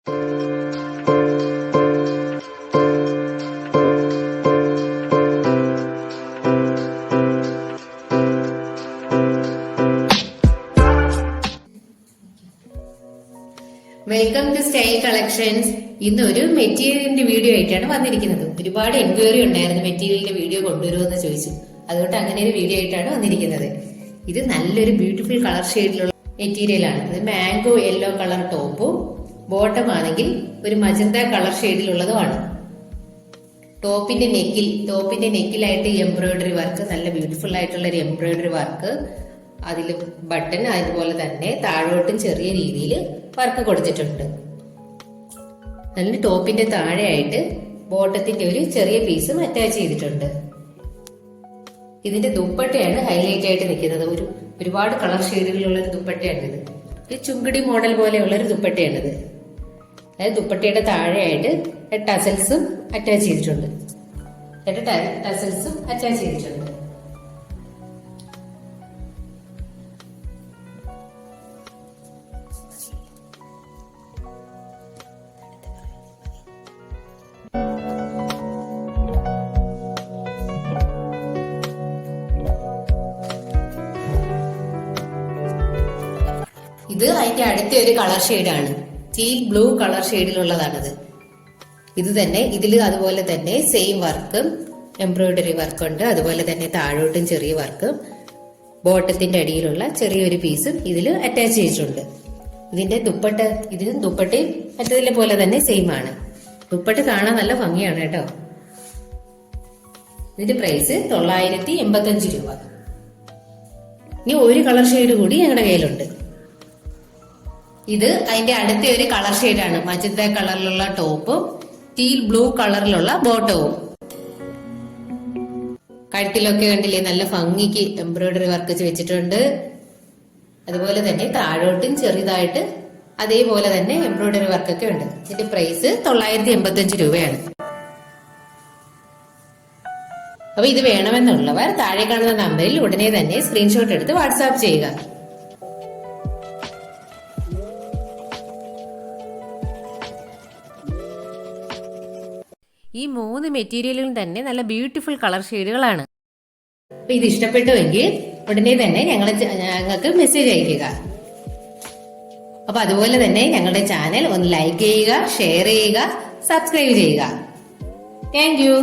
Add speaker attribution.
Speaker 1: Welcome to style collections. ഇന്ന് ഒരു മെറ്റീരിയലിന്റെ വീഡിയോ ആയിട്ടാണ് വന്നിരിക്കുന്നത്. ഒരുപാട് എൻക്വയറി ഉണ്ടായിരുന്നു മെറ്റീരിയലിന്റെ വീഡിയോ കൊണ്ടുവരുമെന്ന് ചോദിച്ചു. അതുകൊണ്ട് അങ്ങനെ ഒരു വീഡിയോ ആയിട്ടാണ് വന്നിരിക്കുന്നത്. ഇത് നല്ലൊരു ബ്യൂട്ടിഫുൾ കളർ ഷെയ്ഡിലുള്ള മെറ്റീരിയൽ ആണ്. ഇത് മാംഗോ യെല്ലോ കളർ ടോപ്പും ബോട്ടം ആണെങ്കിൽ ഒരു മജന്ത കളർ ഷെയ്ഡിലുള്ളതുമാണ്. ടോപ്പിന്റെ നെക്കിലായിട്ട് എംബ്രോയിഡറി വർക്ക്, നല്ല ബ്യൂട്ടിഫുൾ ആയിട്ടുള്ള ഒരു എംബ്രോയിഡറി വർക്ക്, അതിൽ ബട്ടൺ, അതുപോലെ തന്നെ താഴോട്ടും ചെറിയ രീതിയിൽ വർക്ക് കൊടുത്തിട്ടുണ്ട്. നല്ല ടോപ്പിന്റെ താഴെയായിട്ട് ബോട്ടത്തിന്റെ ഒരു ചെറിയ പീസും അറ്റാച്ച് ചെയ്തിട്ടുണ്ട്. ഇതിന്റെ ദുപ്പട്ടയാണ് ഹൈലൈറ്റ് ആയിട്ട് നിൽക്കുന്നത്. ഒരുപാട് കളർ ഷെയ്ഡുകളുള്ള ഒരു ദുപ്പട്ടയാണിത്. ഒരു ചുങ്കിടി മോഡൽ പോലെയുള്ള ഒരു ദുപ്പട്ടയാണിത്. അതായത് ദുപ്പട്ടയുടെ താഴെയായിട്ട് ടസൽസും അറ്റാച്ച് ചെയ്തിട്ടുണ്ട്. ഇത് അതിന്റെ അടുത്ത ഒരു കളർ ഷെയ്ഡാണ്. ടീൽ ബ്ലൂ കളർ ഷെയ്ഡിലുള്ളതാണിത്. ഇത് തന്നെ ഇതിൽ അതുപോലെ തന്നെ സെയിം വർക്കും എംബ്രോയിഡറി വർക്കുണ്ട്. അതുപോലെ തന്നെ താഴോട്ടും ചെറിയ വർക്കും ബോട്ടത്തിന്റെ അടിയിലുള്ള ചെറിയൊരു പീസും ഇതിൽ അറ്റാച്ച് ചെയ്തിട്ടുണ്ട്. ഇതിനും ദുപ്പട്ടയും മറ്റതിലെ പോലെ തന്നെ സെയിം ആണ്. ദുപ്പട്ട കാണാൻ നല്ല ഭംഗിയാണ് കേട്ടോ. ഇതിന്റെ പ്രൈസ് 985 രൂപ. ഇനി ഒരു കളർ ഷെയ്ഡ് കൂടി ഞങ്ങളുടെ കയ്യിലുണ്ട്. ഇത് അതിന്റെ അടുത്ത ഒരു കളർ ഷെയ്ഡാണ്. മജന്ത കളറിലുള്ള ടോപ്പും ടീൽ ബ്ലൂ കളറിലുള്ള ബോട്ടവും. കഴുത്തിലൊക്കെ കണ്ടില്ലേ, നല്ല ഭംഗിക്ക് എംബ്രോയിഡറി വർക്ക് വെച്ചിട്ടുണ്ട്. അതുപോലെ തന്നെ താഴോട്ടും ചെറുതായിട്ട് അതേപോലെ തന്നെ എംബ്രോയിഡറി വർക്കൊക്കെ ഉണ്ട്. ഇതിന്റെ പ്രൈസ് 985 രൂപയാണ്. അപ്പൊ ഇത് വേണമെന്നുള്ളവർ താഴെ കാണുന്ന നമ്പറിൽ ഉടനെ തന്നെ സ്ക്രീൻഷോട്ട് എടുത്ത് വാട്സാപ്പ് ചെയ്യുക. ഈ 3 മെറ്റീരിയലും തന്നെ നല്ല ബ്യൂട്ടിഫുൾ കളർ ഷെയ്ഡുകളാണ്. അപ്പൊ ഇത് ഇഷ്ടപ്പെട്ടുവെങ്കിൽ ഉടനെ തന്നെ ഞങ്ങൾക്ക് മെസ്സേജ് അയക്കുക. അപ്പൊ അതുപോലെ തന്നെ ഞങ്ങളുടെ ചാനൽ ഒന്ന് ലൈക്ക് ചെയ്യുക, ഷെയർ ചെയ്യുക, സബ്സ്ക്രൈബ് ചെയ്യുക. Thank you.